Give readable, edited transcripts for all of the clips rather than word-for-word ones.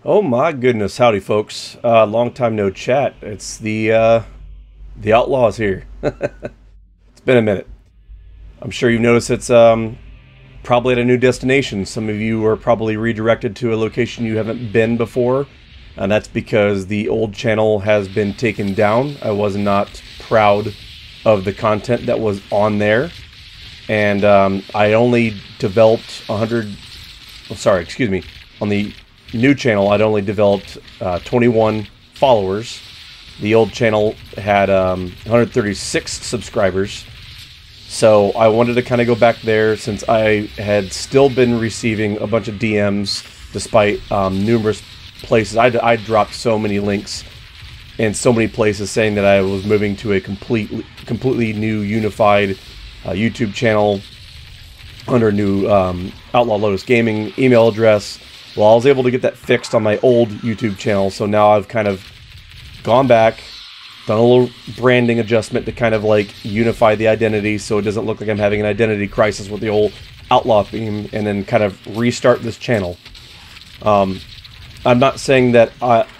Oh my goodness, howdy folks. Long time no chat. It's the Outlaws here. It's been a minute. I'm sure you've noticed it's probably at a new destination. Some of you are probably redirected to a location you haven't been before, and that's because the old channel has been taken down. I was not proud of the content that was on there, and I only developed 100. Oh, sorry, excuse me. On the new channel, I'd only developed 21 followers. The old channel had 136 subscribers. So I wanted to kind of go back there since I had still been receiving a bunch of DMs despite numerous places. I dropped so many links in so many places saying that I was moving to a completely new unified YouTube channel under a new Outlaw Lotus Gaming email address. Well, I was able to get that fixed on my old YouTube channel, so now I've kind of gone back, done a little branding adjustment to kind of like unify the identity so it doesn't look like I'm having an identity crisis with the old Outlaw theme, and then kind of restart this channel. I'm not saying that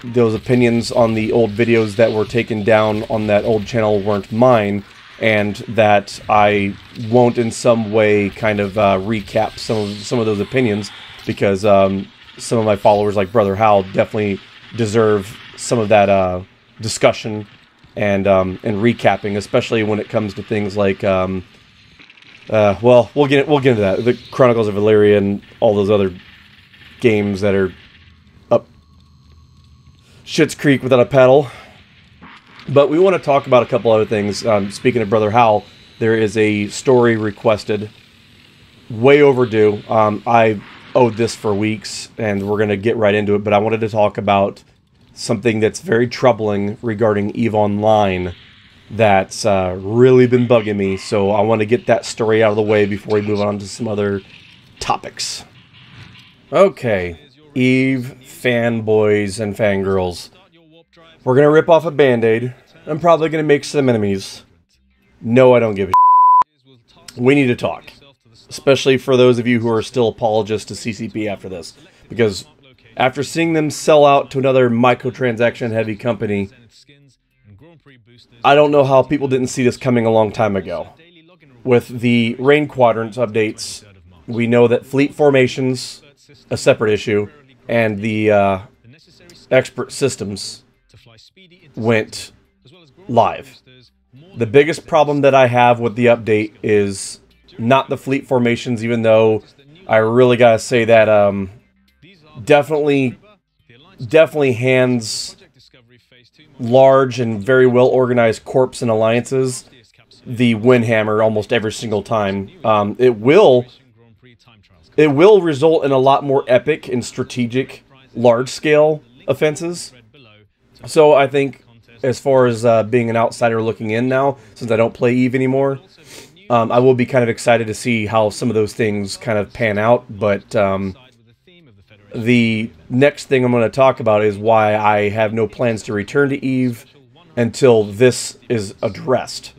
those opinions on the old videos that were taken down on that old channel weren't mine, and that I won't in some way kind of recap some of those opinions, because some of my followers, like Brother Hal, definitely deserve some of that discussion and recapping, especially when it comes to things like well, we'll get into that. The Chronicles of Valyria and all those other games that are up Schitt's Creek without a paddle. But we want to talk about a couple other things. Speaking of Brother Hal, there is a story requested, way overdue. I owed this for weeks, and we're going to get right into it, but I wanted to talk about something that's very troubling regarding EVE Online that's really been bugging me, so I want to get that story out of the way before we move on to some other topics. Okay, EVE fanboys and fangirls. We're going to rip off a band-aid. I'm probably going to make some enemies. No, I don't give a shit. We need to talk. Especially for those of you who are still apologists to CCP after this. Because after seeing them sell out to another microtransaction-heavy company, I don't know how people didn't see this coming a long time ago. With the Rain Quadrants updates, we know that fleet formations, a separate issue, and the expert systems went live. The biggest problem that I have with the update is not the fleet formations, even though I really gotta say that definitely hands large and very well organized corps and alliances the windhammer almost every single time. It will result in a lot more epic and strategic large scale offenses. So I think, as far as being an outsider looking in now, since I don't play EVE anymore, I will be kind of excited to see how some of those things kind of pan out. But the next thing I'm going to talk about is why I have no plans to return to EVE until this is addressed.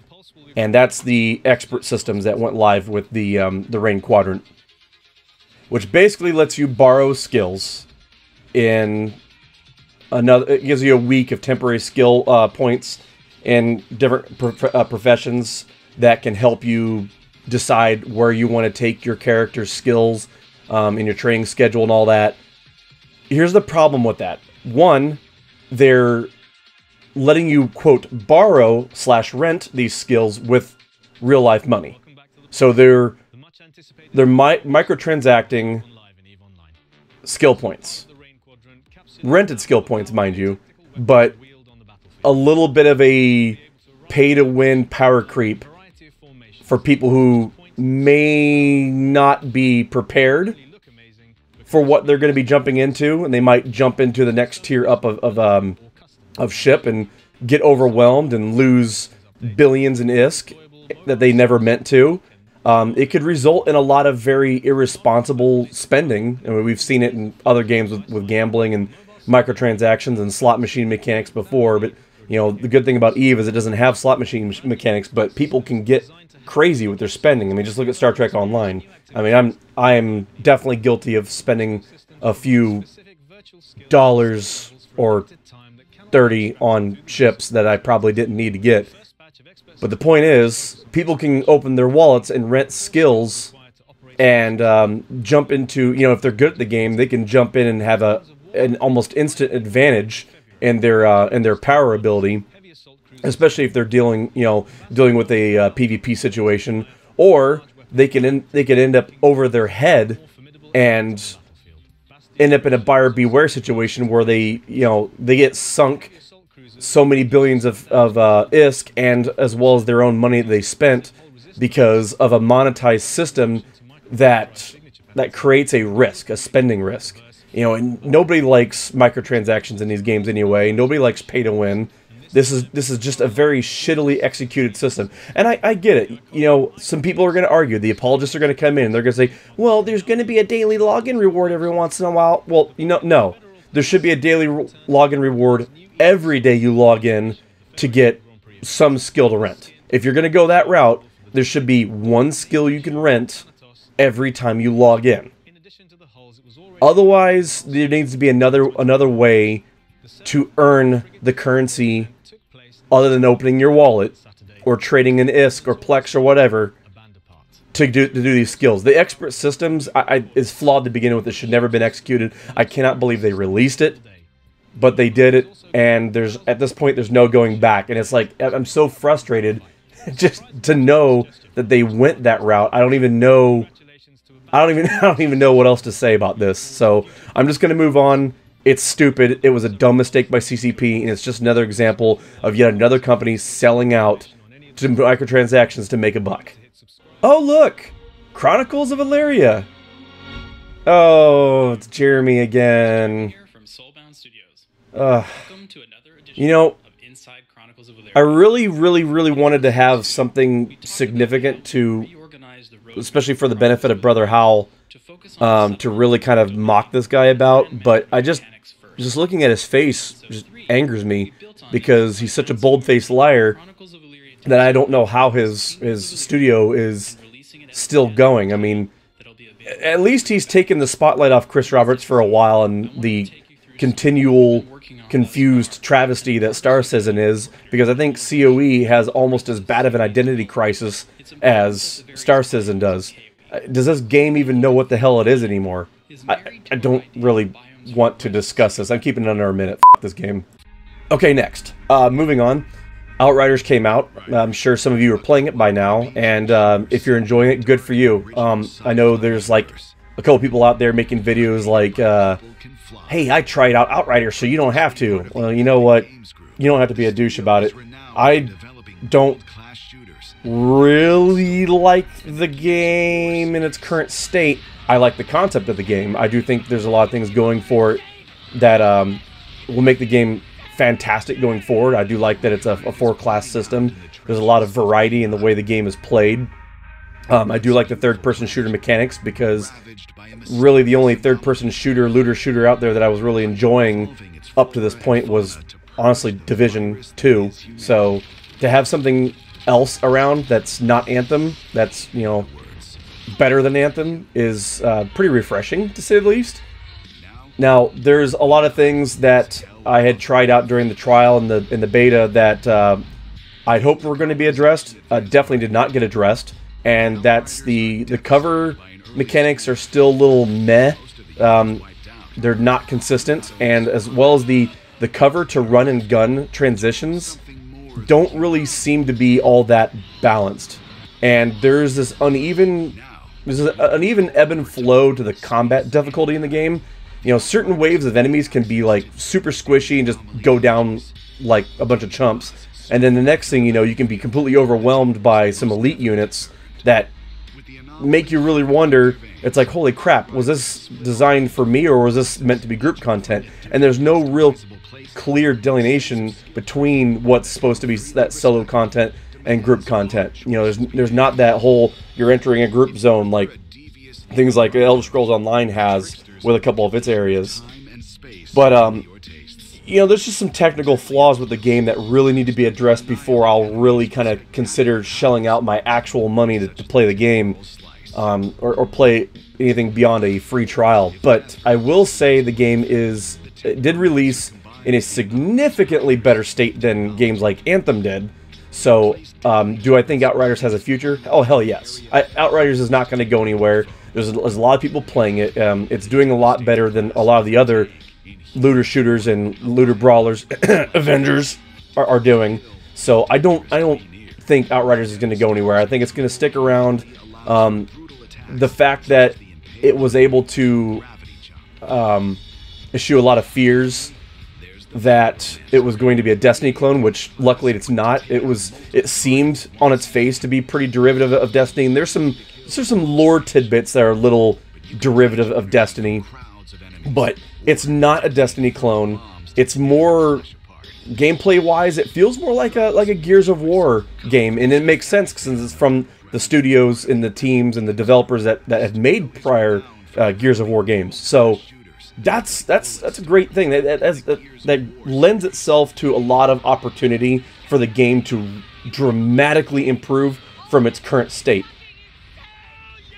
And that's the expert systems that went live with the Rain Quadrant, which basically lets you borrow skills in another. It gives you a week of temporary skill points in different professions that can help you decide where you want to take your character's skills in your training schedule and all that. Here's the problem with that. One, they're letting you, quote, borrow/rent these skills with real-life money. So they're microtransacting skill points. Rented skill points, mind you, but a little bit of a pay-to-win power creep for people who may not be prepared for what they're going to be jumping into, and they might jump into the next tier up of ship and get overwhelmed and lose billions in ISK that they never meant to. It could result in a lot of very irresponsible spending. I mean, we've seen it in other games with gambling and microtransactions and slot machine mechanics before, but you know, the good thing about EVE is it doesn't have slot machine mechanics, but people can get crazy with their spending. I mean, just look at Star Trek Online. I mean, I am definitely guilty of spending a few dollars or 30 on ships that I probably didn't need to get. But the point is, people can open their wallets and rent skills and jump into, you know, if they're good at the game, they can jump in and have an almost instant advantage in their power ability, especially if they're dealing with a PvP situation, or they can end up over their head and end up in a buyer beware situation where they get sunk so many billions of ISK, and as well as their own money that they spent because of a monetized system that creates a risk, a spending risk. You know, and nobody likes microtransactions in these games anyway. Nobody likes pay to win. This is just a very shittily executed system. And I get it. You know, some people are going to argue. The apologists are going to come in and they're going to say, well, there's going to be a daily login reward every once in a while. Well, no. There should be a daily login reward every day you log in to get some skill to rent. If you're going to go that route, there should be one skill you can rent every time you log in. Otherwise, there needs to be another way to earn the currency other than opening your wallet or trading an ISK or Plex or whatever to do these skills. The expert systems is flawed to begin with. It should never have been executed. I cannot believe they released it, but they did it, and at this point there's no going back. And it's like, I'm so frustrated just to know that they went that route. I don't even know what else to say about this. So I'm just going to move on. It's stupid. It was a dumb mistake by CCP, and it's just another example of yet another company selling out to microtransactions to make a buck. Oh, look! Chronicles of Illyria. Oh, it's Jeremy again. You know, I really wanted to have something significant to, especially for the benefit of Brother Howell, to really kind of mock this guy about, but just looking at his face just angers me, because he's such a bold-faced liar that I don't know how his studio is still going. I mean, at least he's taken the spotlight off Chris Roberts for a while, and the continual confused travesty that Star Citizen is, because I think COE has almost as bad of an identity crisis as Star Citizen does. Does this game even know what the hell it is anymore? I don't really want to discuss this. I'm keeping it under a minute. F this game. Okay, next. Moving on. Outriders came out. I'm sure some of you are playing it by now, and if you're enjoying it, good for you. I know there's like a couple people out there making videos like, hey, I tried out Outriders, so you don't have to. Well, you know what? You don't have to be a douche about it. I don't really like the game in its current state. I like the concept of the game. I do think there's a lot of things going for it that will make the game fantastic going forward. I do like that it's a 4-class system. There's a lot of variety in the way the game is played. I do like the third-person shooter mechanics, because really the only third-person shooter, looter shooter out there that I was really enjoying up to this point was, honestly, Division 2. So to have something else around that's not Anthem, that's, you know, better than Anthem, is pretty refreshing, to say the least. Now, there's a lot of things that I had tried out during the trial and the beta that I'd hoped were going to be addressed. Definitely did not get addressed, and that's the cover mechanics are still a little meh. They're not consistent, and as well as the cover to run and gun transitions don't really seem to be all that balanced. And there's this uneven ebb and flow to the combat difficulty in the game. You know, certain waves of enemies can be like super squishy and just go down like a bunch of chumps. And then the next thing you know, you can be completely overwhelmed by some elite units that make you really wonder, it's like, holy crap, was this designed for me, or was this meant to be group content? And there's no real clear delineation between what's supposed to be that solo content and group content. You know, there's not that whole, you're entering a group zone like things like Elder Scrolls Online has with a couple of its areas. But, you know, there's just some technical flaws with the game that really need to be addressed before I'll really kind of consider shelling out my actual money to play the game, or play anything beyond a free trial. But I will say the game it did release in a significantly better state than games like Anthem did. So, do I think Outriders has a future? Oh, hell yes. Outriders is not going to go anywhere. There's a lot of people playing it. It's doing a lot better than a lot of the other looter shooters and looter brawlers, Avengers are doing. So I don't think Outriders is going to go anywhere. I think it's going to stick around. The fact that it was able to eschew a lot of fears that it was going to be a Destiny clone, which luckily it's not. It seemed on its face to be pretty derivative of Destiny, and there's some lore tidbits that are a little derivative of Destiny, but it's not a Destiny clone. It's more gameplay-wise, it feels more like a Gears of War game, and it makes sense since it's from the studios and the teams and the developers that have made prior Gears of War games. So that's a great thing. That lends itself to a lot of opportunity for the game to dramatically improve from its current state.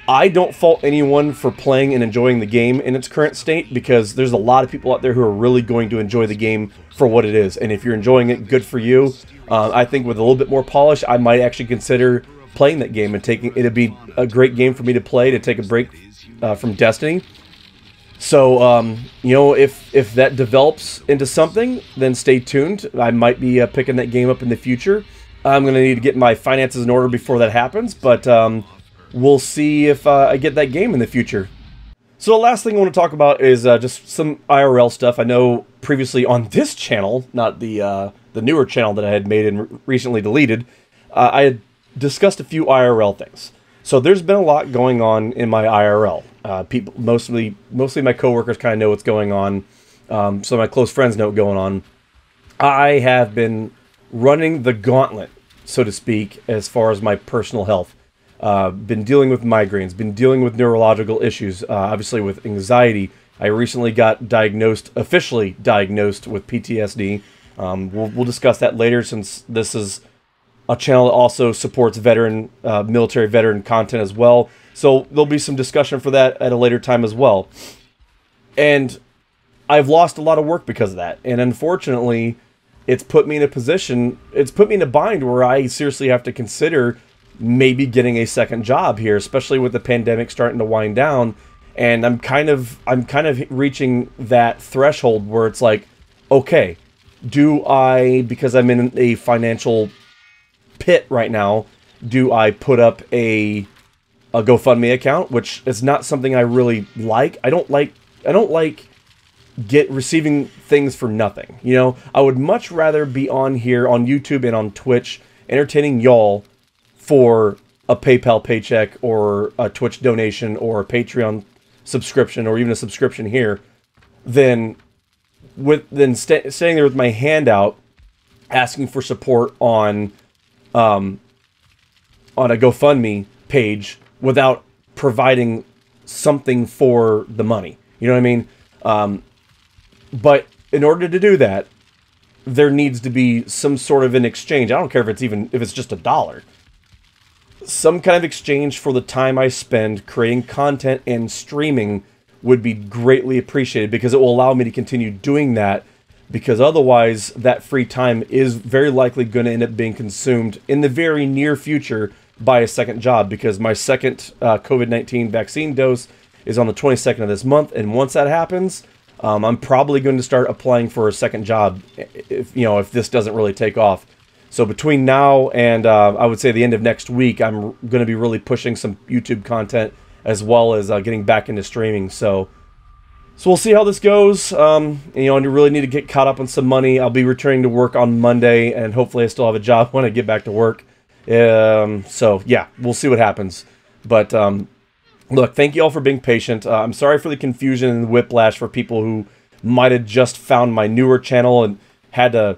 I don't fault anyone for playing and enjoying the game in its current state, because there's a lot of people out there who are really going to enjoy the game for what it is. And if you're enjoying it, good for you. I think with a little bit more polish, I might actually consider playing that game and it'd be a great game for me to play, to take a break from Destiny. So, you know, if that develops into something, then stay tuned. I might be picking that game up in the future. I'm going to need to get my finances in order before that happens, but we'll see if I get that game in the future. So the last thing I want to talk about is just some IRL stuff. I know previously on this channel, not the newer channel that I had made and recently deleted, I had discussed a few IRL things. So there's been a lot going on in my IRL. People, mostly my coworkers kind of know what's going on. So my close friends know what's going on. I have been running the gauntlet, so to speak, as far as my personal health. Been dealing with migraines, been dealing with neurological issues, obviously with anxiety. I recently got officially diagnosed with PTSD. We'll discuss that later, since this is a channel that also supports military veteran content as well. So there'll be some discussion for that at a later time as well. And I've lost a lot of work because of that. And unfortunately, it's put me in a bind where I seriously have to consider maybe getting a second job here, especially with the pandemic starting to wind down. And I'm kind of reaching that threshold where it's like, okay, do I, because I'm in a financial pit right now, do I put up a GoFundMe account, which is not something I really like. I don't like receiving things for nothing. You know, I would much rather be on here on YouTube and on Twitch entertaining y'all for a PayPal paycheck or a Twitch donation or a Patreon subscription or even a subscription here, than staying there with my hand out asking for support on a GoFundMe page without providing something for the money. You know what I mean? But in order to do that, there needs to be some sort of an exchange. I don't care if it's just $1. Some kind of exchange for the time I spend creating content and streaming would be greatly appreciated, because it will allow me to continue doing that, because otherwise that free time is very likely going to end up being consumed in the very near future by a second job, because my second COVID-19 vaccine dose is on the 22nd of this month, and once that happens, I'm probably going to start applying for a second job if this doesn't really take off. So between now and I would say the end of next week, I'm going to be really pushing some YouTube content as well as getting back into streaming. So we'll see how this goes. I really need to get caught up on some money. I'll be returning to work on Monday, and hopefully I still have a job when I get back to work. So yeah, we'll see what happens. But look, thank you all for being patient. I'm sorry for the confusion and whiplash for people who might have just found my newer channel and had to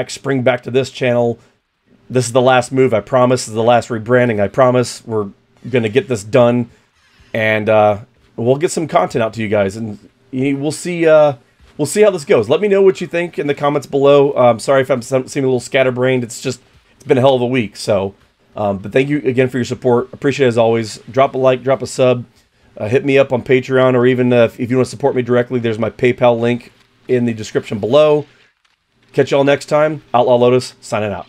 spring back to this channel. This is the last move, I promise. This is the last rebranding, I promise. We're going to get this done, and we'll get some content out to you guys, and we'll see how this goes. Let me know what you think in the comments below. I'm sorry if I'm seeming a little scatterbrained. It's been a hell of a week, so... but thank you again for your support. Appreciate it as always. Drop a like, drop a sub. Hit me up on Patreon, or even if you want to support me directly, there's my PayPal link in the description below. Catch y'all next time. Outlaw Lotus, signing out.